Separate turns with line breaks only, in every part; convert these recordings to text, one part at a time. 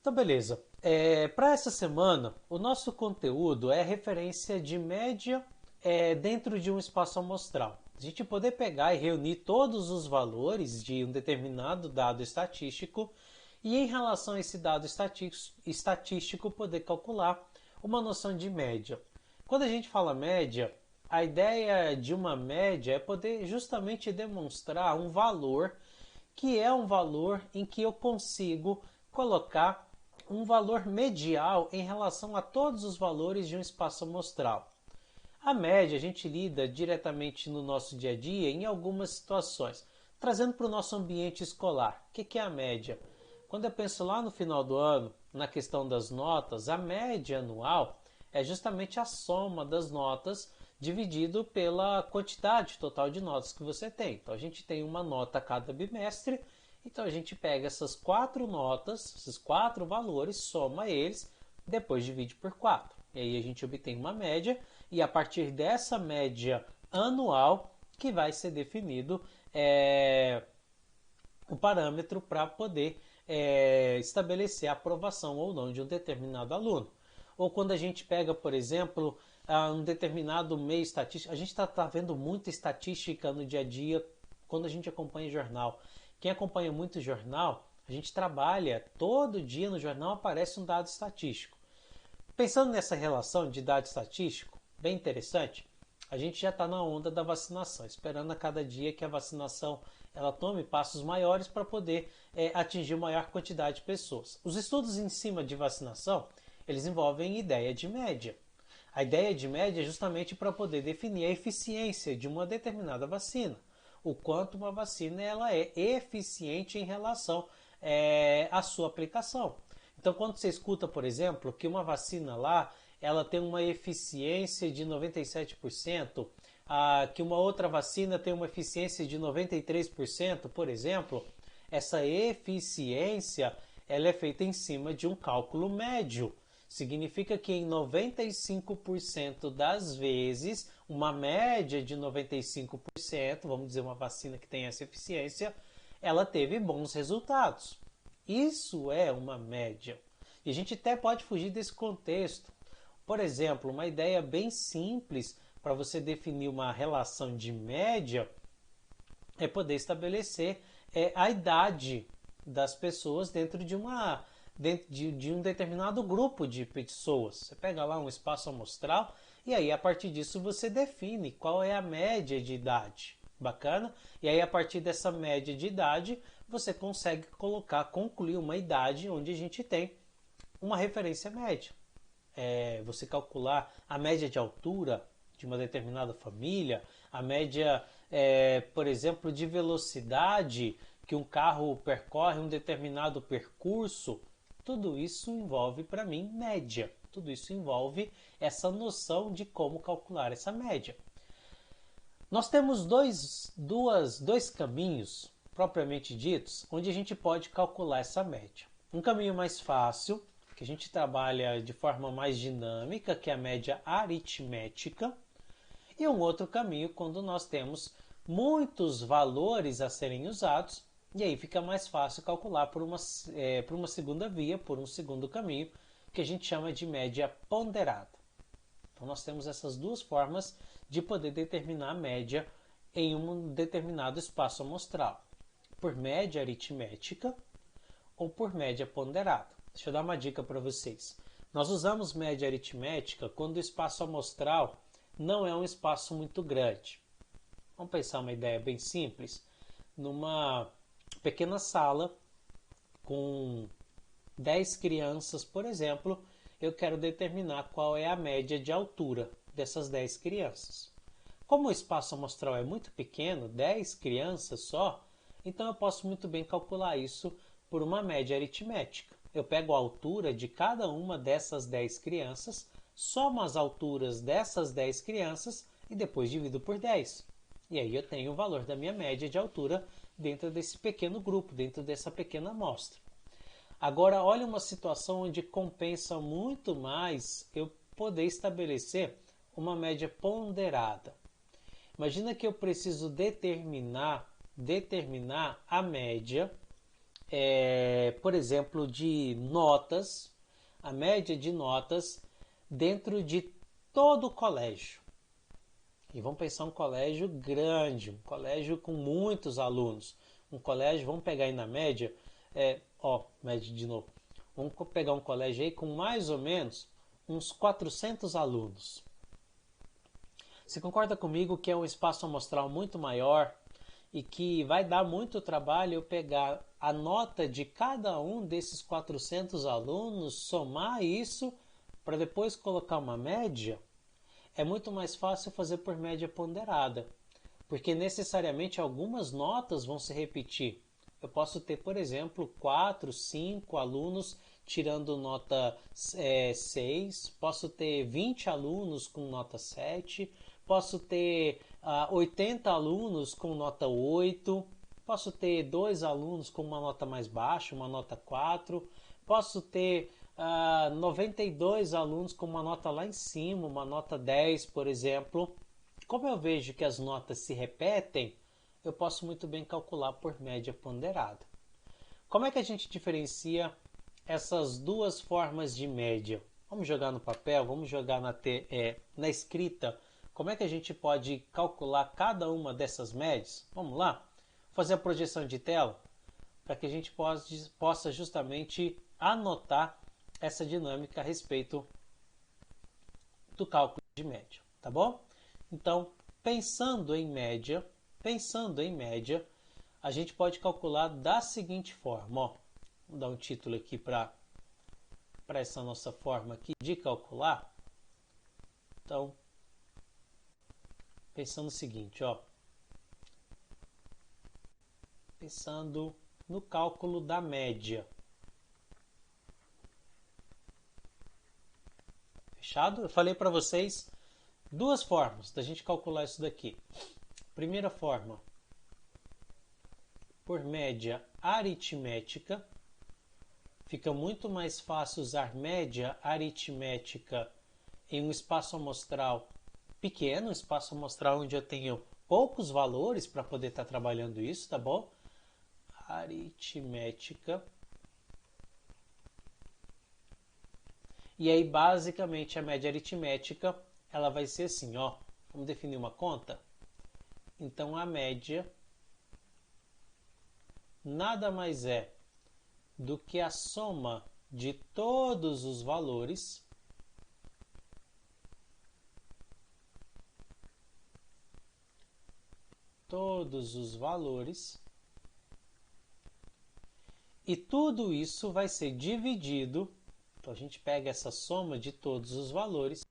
Então, beleza. Para essa semana, o nosso conteúdo é referência de média dentro de um espaço amostral. A gente poder pegar e reunir todos os valores de um determinado dado estatístico e, em relação a esse dado estatístico, poder calcular uma noção de média. Quando a gente fala média, a ideia de uma média é poder justamente demonstrar um valor que é um valor em que eu consigo colocar um valor medial em relação a todos os valores de um espaço amostral. A média a gente lida diretamente no nosso dia a dia em algumas situações. Trazendo para o nosso ambiente escolar, o que é a média? Quando eu penso lá no final do ano, na questão das notas, a média anual é justamente a soma das notas dividido pela quantidade total de notas que você tem. Então a gente tem uma nota a cada bimestre, então a gente pega essas 4 notas, esses 4 valores, soma eles, depois divide por 4. E aí a gente obtém uma média, e a partir dessa média anual que vai ser definido o parâmetro para poder estabelecer a aprovação ou não de um determinado aluno. Ou quando a gente pega, por exemplo, um determinado meio estatístico, a gente está vendo muita estatística no dia a dia quando a gente acompanha jornal. Quem acompanha muito jornal, a gente trabalha, todo dia no jornal aparece um dado estatístico. Pensando nessa relação de dado estatístico, bem interessante, a gente já está na onda da vacinação, esperando a cada dia que a vacinação ela tome passos maiores para poder atingir maior quantidade de pessoas. Os estudos em cima de vacinação, eles envolvem ideia de média. A ideia de média é justamente para poder definir a eficiência de uma determinada vacina, o quanto uma vacina ela é eficiente em relação à sua aplicação. Então, quando você escuta, por exemplo, que uma vacina lá ela tem uma eficiência de 97%, que uma outra vacina tem uma eficiência de 93%, por exemplo, essa eficiência ela é feita em cima de um cálculo médio. Significa que em 95% das vezes, uma média de 95%, vamos dizer uma vacina que tem essa eficiência, ela teve bons resultados. Isso é uma média. E a gente até pode fugir desse contexto. Por exemplo, uma ideia bem simples para você definir uma relação de média é poder estabelecer a idade das pessoas dentro de um determinado grupo de pessoas. Você pega lá um espaço amostral e aí a partir disso você define qual é a média de idade. Bacana? E aí a partir dessa média de idade você consegue concluir uma idade onde a gente tem uma referência média. Você calcular a média de altura de uma determinada família, a média, por exemplo, de velocidade que um carro percorre um determinado percurso, tudo isso envolve para mim média. Tudo isso envolve essa noção de como calcular essa média. Nós temos dois caminhos propriamente ditos onde a gente pode calcular essa média. Um caminho mais fácil, que a gente trabalha de forma mais dinâmica, que é a média aritmética, e um outro caminho quando nós temos muitos valores a serem usados, e aí fica mais fácil calcular por uma segunda via, por um segundo caminho, que a gente chama de média ponderada. Então nós temos essas duas formas de poder determinar a média em um determinado espaço amostral, por média aritmética ou por média ponderada. Deixa eu dar uma dica para vocês. Nós usamos média aritmética quando o espaço amostral não é um espaço muito grande. Vamos pensar uma ideia bem simples. Numa pequena sala com 10 crianças, por exemplo, eu quero determinar qual é a média de altura dessas 10 crianças. Como o espaço amostral é muito pequeno, 10 crianças só, então eu posso muito bem calcular isso por uma média aritmética. Eu pego a altura de cada uma dessas 10 crianças, somo as alturas dessas 10 crianças e depois divido por 10. E aí eu tenho o valor da minha média de altura dentro desse pequeno grupo, dentro dessa pequena amostra. Agora, olha uma situação onde compensa muito mais eu poder estabelecer uma média ponderada. Imagina que eu preciso determinar a média por exemplo, de notas, a média de notas dentro de todo o colégio. E vamos pensar um colégio grande, um colégio com muitos alunos. Um colégio, vamos pegar aí na média, média de novo. Vamos pegar um colégio aí com mais ou menos uns 400 alunos. Você concorda comigo que é um espaço amostral muito maior e que vai dar muito trabalho eu pegar a nota de cada um desses 400 alunos, somar isso para depois colocar uma média? É muito mais fácil fazer por média ponderada, porque necessariamente algumas notas vão se repetir. Eu posso ter, por exemplo, 4, 5 alunos tirando nota 6, posso ter 20 alunos com nota 7, posso ter 80 alunos com nota 8, posso ter 2 alunos com uma nota mais baixa, uma nota 4, posso ter 92 alunos com uma nota lá em cima, uma nota 10, por exemplo. Como eu vejo que as notas se repetem, eu posso muito bem calcular por média ponderada. Como é que a gente diferencia essas duas formas de média? Vamos jogar no papel, vamos jogar na escrita. Como é que a gente pode calcular cada uma dessas médias? Vamos lá? Fazer a projeção de tela para que a gente possa justamente anotar essa dinâmica a respeito do cálculo de média, tá bom? Então, pensando em média, a gente pode calcular da seguinte forma, ó. Vou dar um título aqui para essa nossa forma aqui de calcular. Então, pensando o seguinte, ó. Pensando no cálculo da média. Fechado? Eu falei para vocês duas formas da gente calcular isso daqui. Primeira forma, por média aritmética. Fica muito mais fácil usar média aritmética em um espaço amostral pequeno, um espaço amostral onde eu tenho poucos valores para poder estar trabalhando isso, tá bom? Aritmética. E aí, basicamente, a média aritmética, ela vai ser assim, ó. Vamos definir uma conta? Então, a média nada mais é do que a soma de todos os valores e tudo isso vai ser dividido. Então a gente pega essa soma de todos os valores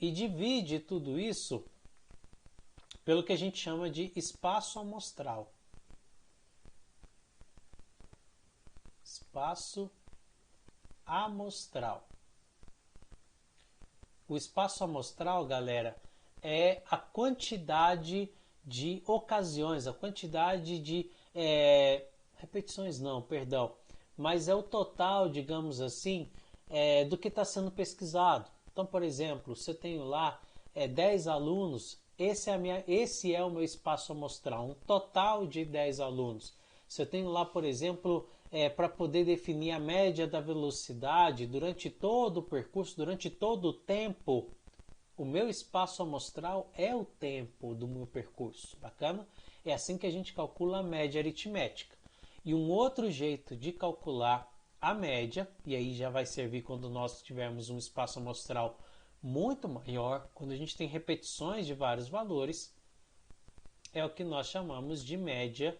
e divide tudo isso pelo que a gente chama de espaço amostral. Espaço amostral. O espaço amostral, galera, é a quantidade de ocasiões, a quantidade de repetições não, perdão, mas é o total, digamos assim, do que está sendo pesquisado. Então, por exemplo, se eu tenho lá 10 alunos, esse é o meu espaço amostral, um total de 10 alunos. Se eu tenho lá, por exemplo, para poder definir a média da velocidade durante todo o percurso, durante todo o tempo, o meu espaço amostral é o tempo do meu percurso. Bacana? É assim que a gente calcula a média aritmética. E um outro jeito de calcular a média, e aí já vai servir quando nós tivermos um espaço amostral muito maior, quando a gente tem repetições de vários valores, é o que nós chamamos de média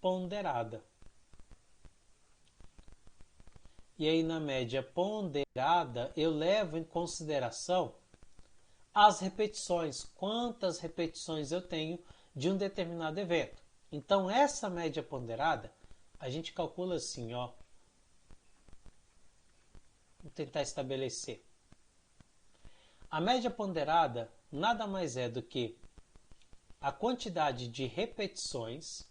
ponderada. E aí na média ponderada eu levo em consideração as repetições, quantas repetições eu tenho de um determinado evento. Então essa média ponderada a gente calcula assim, ó. Vou tentar estabelecer. A média ponderada nada mais é do que a quantidade de repetições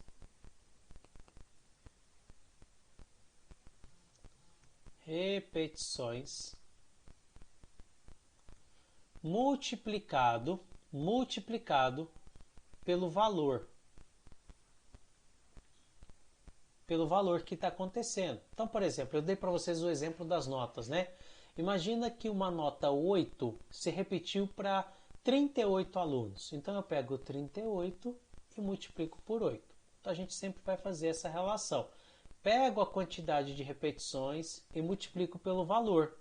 multiplicado pelo valor. pelo valor que está acontecendo. Então, por exemplo, eu dei para vocês o exemplo das notas, né? Imagina que uma nota 8 se repetiu para 38 alunos. Então eu pego 38 e multiplico por 8. Então a gente sempre vai fazer essa relação. Pego a quantidade de repetições e multiplico pelo valor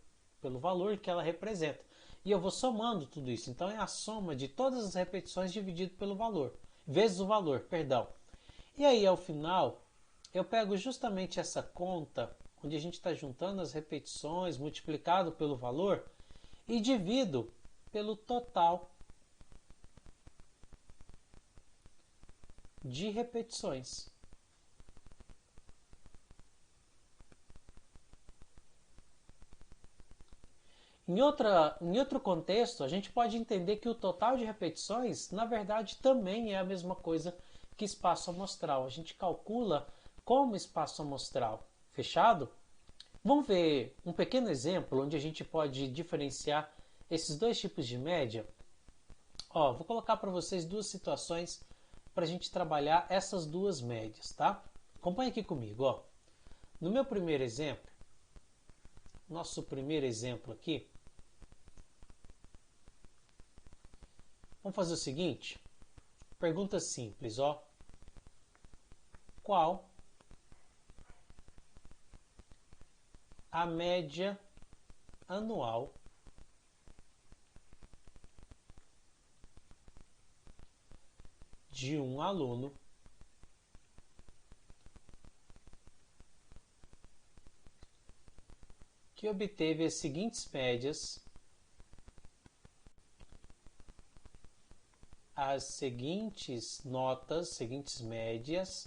que ela representa. E eu vou somando tudo isso. Então é a soma de todas as repetições dividido pelo valor, vezes o valor, perdão. E aí ao final eu pego justamente essa conta onde a gente está juntando as repetições multiplicado pelo valor e divido pelo total de repetições. Em outro contexto, a gente pode entender que o total de repetições, na verdade, também é a mesma coisa que espaço amostral. A gente calcula como espaço amostral. Fechado? Vamos ver um pequeno exemplo onde a gente pode diferenciar esses dois tipos de média. Vou colocar para vocês duas situações para a gente trabalhar essas duas médias, tá? Acompanhe aqui comigo. No meu primeiro exemplo, nosso primeiro exemplo aqui, vamos fazer o seguinte, pergunta simples, qual a média anual de um aluno que obteve as seguintes médias, as seguintes notas, seguintes médias,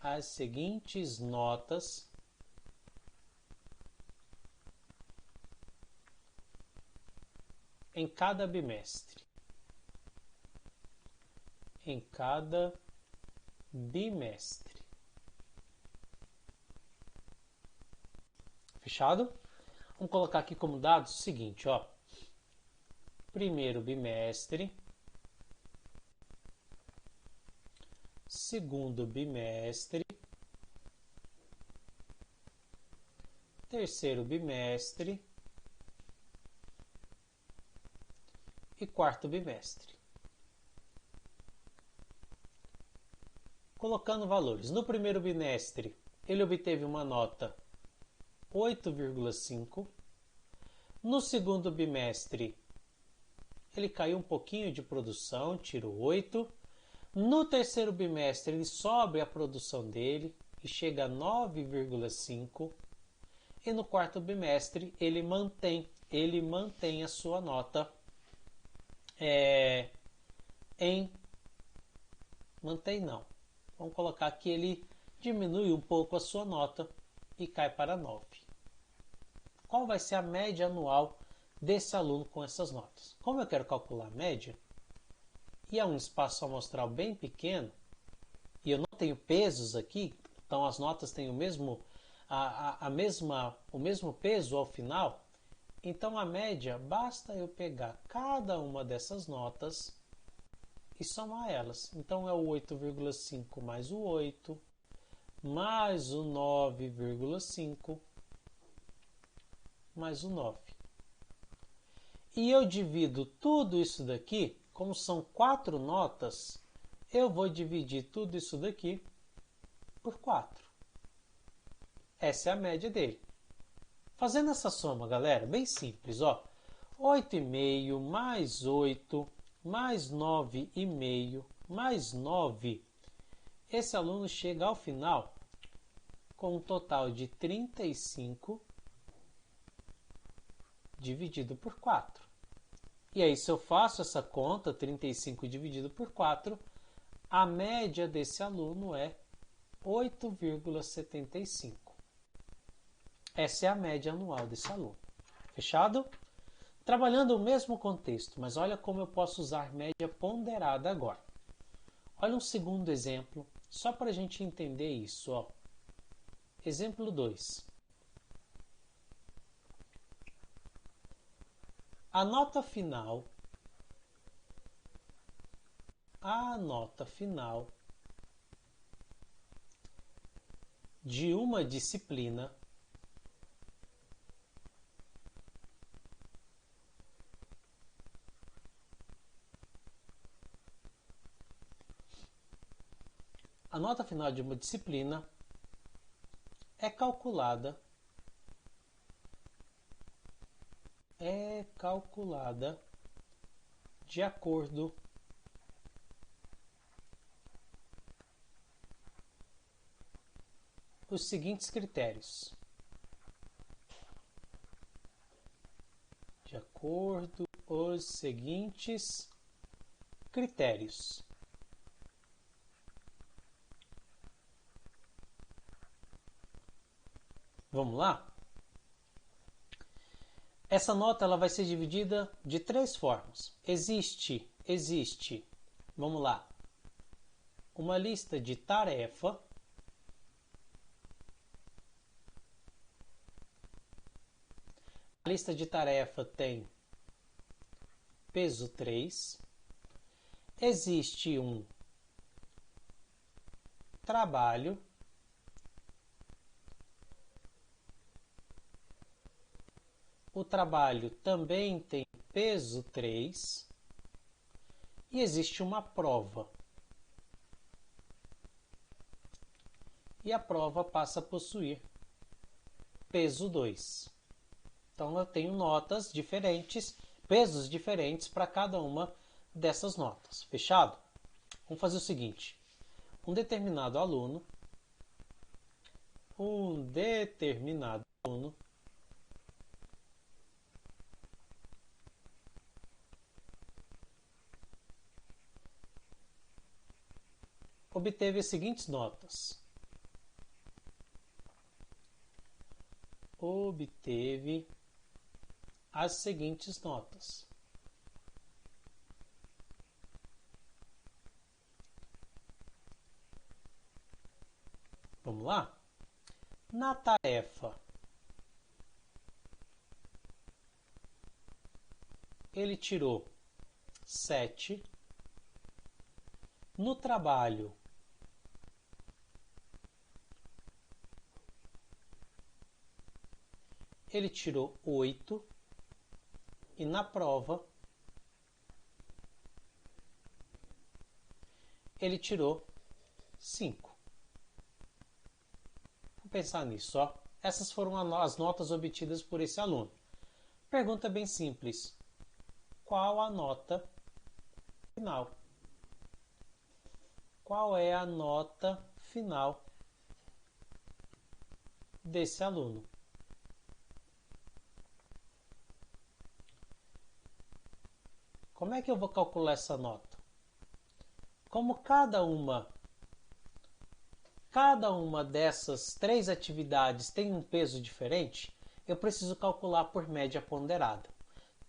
as seguintes notas em cada bimestre. Em cada bimestre. Fechado? Vamos colocar aqui como dados o seguinte, primeiro bimestre, segundo bimestre, terceiro bimestre e quarto bimestre. Colocando valores. No primeiro bimestre, ele obteve uma nota 8,5. No segundo bimestre, ele caiu um pouquinho de produção, tirou 8. No terceiro bimestre, ele sobe a produção dele e chega a 9,5. E no quarto bimestre, ele mantém a sua nota Mantém não. Vamos colocar que ele diminui um pouco a sua nota e cai para 9. Qual vai ser a média anual desse aluno com essas notas? Como eu quero calcular a média, e é um espaço amostral bem pequeno, e eu não tenho pesos aqui, então as notas têm o mesmo peso ao final, então a média, basta eu pegar cada uma dessas notas e somar elas. Então é o 8,5 mais o 8, mais o 9,5, mais o 9. E eu divido tudo isso daqui, como são 4 notas, eu vou dividir tudo isso daqui por 4. Essa é a média dele. Fazendo essa soma, galera, bem simples, 8,5 mais 8 mais 9,5 mais 9. Esse aluno chega ao final com um total de 35 dividido por 4. E aí, se eu faço essa conta, 35 dividido por 4, a média desse aluno é 8,75. Essa é a média anual desse aluno. Fechado? Trabalhando o mesmo contexto, mas olha como eu posso usar média ponderada agora. Olha um segundo exemplo, só para a gente entender isso. Exemplo 2. A nota final de uma disciplina a nota final de uma disciplina é calculada de acordo com os seguintes critérios. De acordo com os seguintes critérios. Vamos lá? Essa nota ela vai ser dividida de três formas. Existe, vamos lá, uma lista de tarefa, a lista de tarefa tem peso 3, existe um trabalho, o trabalho também tem peso 3 e existe uma prova. E a prova passa a possuir peso 2. Então eu tenho notas diferentes, pesos diferentes para cada uma dessas notas. Fechado? Vamos fazer o seguinte. Um determinado aluno obteve as seguintes notas. Vamos lá? Na tarefa, ele tirou 7. No trabalho, ele tirou 8. E na prova, ele tirou 5. Vamos pensar nisso, ó. Essas foram as notas obtidas por esse aluno. Pergunta bem simples. Qual a nota final? Qual é a nota final desse aluno? Como é que eu vou calcular essa nota? Como cada uma dessas 3 atividades tem um peso diferente, eu preciso calcular por média ponderada.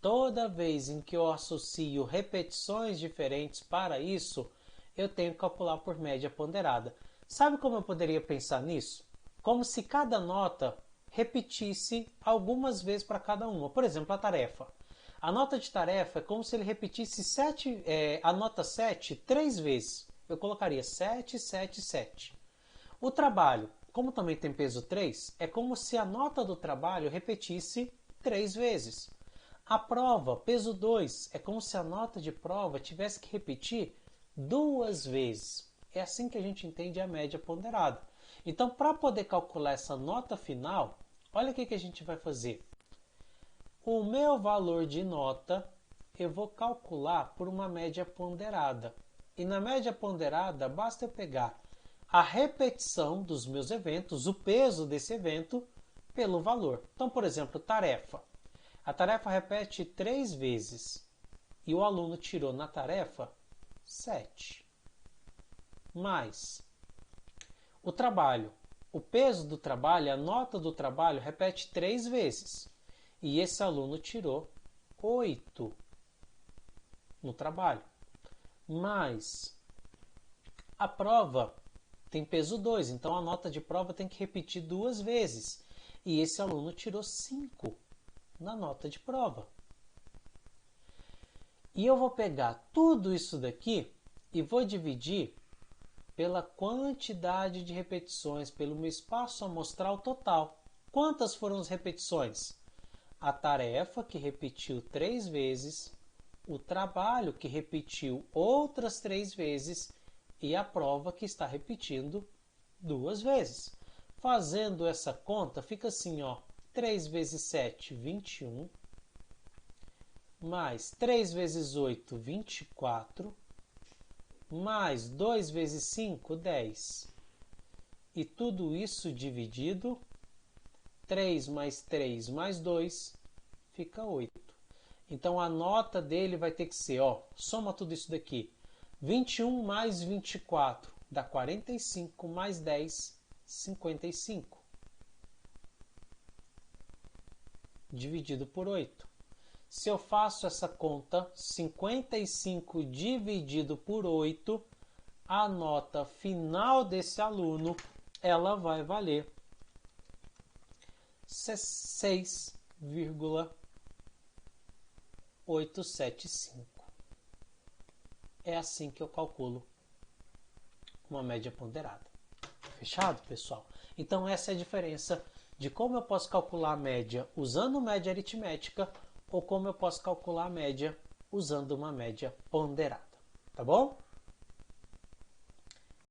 Toda vez em que eu associo repetições diferentes para isso, eu tenho que calcular por média ponderada. Sabe como eu poderia pensar nisso? Como se cada nota repetisse algumas vezes para cada uma. Por exemplo, a tarefa. A nota de tarefa é como se ele repetisse a nota 7 3 vezes. Eu colocaria 7, 7, 7. O trabalho, como também tem peso 3, é como se a nota do trabalho repetisse 3 vezes. A prova, peso 2, é como se a nota de prova tivesse que repetir 2 vezes. É assim que a gente entende a média ponderada. Então, para poder calcular essa nota final, olha o que a gente vai fazer. O meu valor de nota eu vou calcular por uma média ponderada. E na média ponderada, basta eu pegar a repetição dos meus eventos, o peso desse evento, pelo valor. Então, por exemplo, tarefa. A tarefa repete 3 vezes e o aluno tirou na tarefa 7. Mais o trabalho. O peso do trabalho, a nota do trabalho, repete 3 vezes. E esse aluno tirou 8 no trabalho. Mas a prova tem peso 2, então a nota de prova tem que repetir 2 vezes. E esse aluno tirou 5 na nota de prova. E eu vou pegar tudo isso daqui e vou dividir pela quantidade de repetições, pelo meu espaço amostral total. Quantas foram as repetições? A tarefa, que repetiu 3 vezes, o trabalho, que repetiu outras 3 vezes, e a prova, que está repetindo 2 vezes. Fazendo essa conta, fica assim, ó, 3 vezes 7, 21, mais 3 vezes 8, 24, mais 2 vezes 5, 10. E tudo isso dividido, 3 mais 3 mais 2, fica 8. Então a nota dele vai ter que ser, ó, soma tudo isso daqui. 21 mais 24 dá 45, mais 10, 55. Dividido por 8. Se eu faço essa conta, 55 dividido por 8, a nota final desse aluno, ela vai valer 6,875. É assim que eu calculo uma média ponderada. Fechado, pessoal? Então essa é a diferença de como eu posso calcular a média usando média aritmética ou como eu posso calcular a média usando uma média ponderada. Tá bom?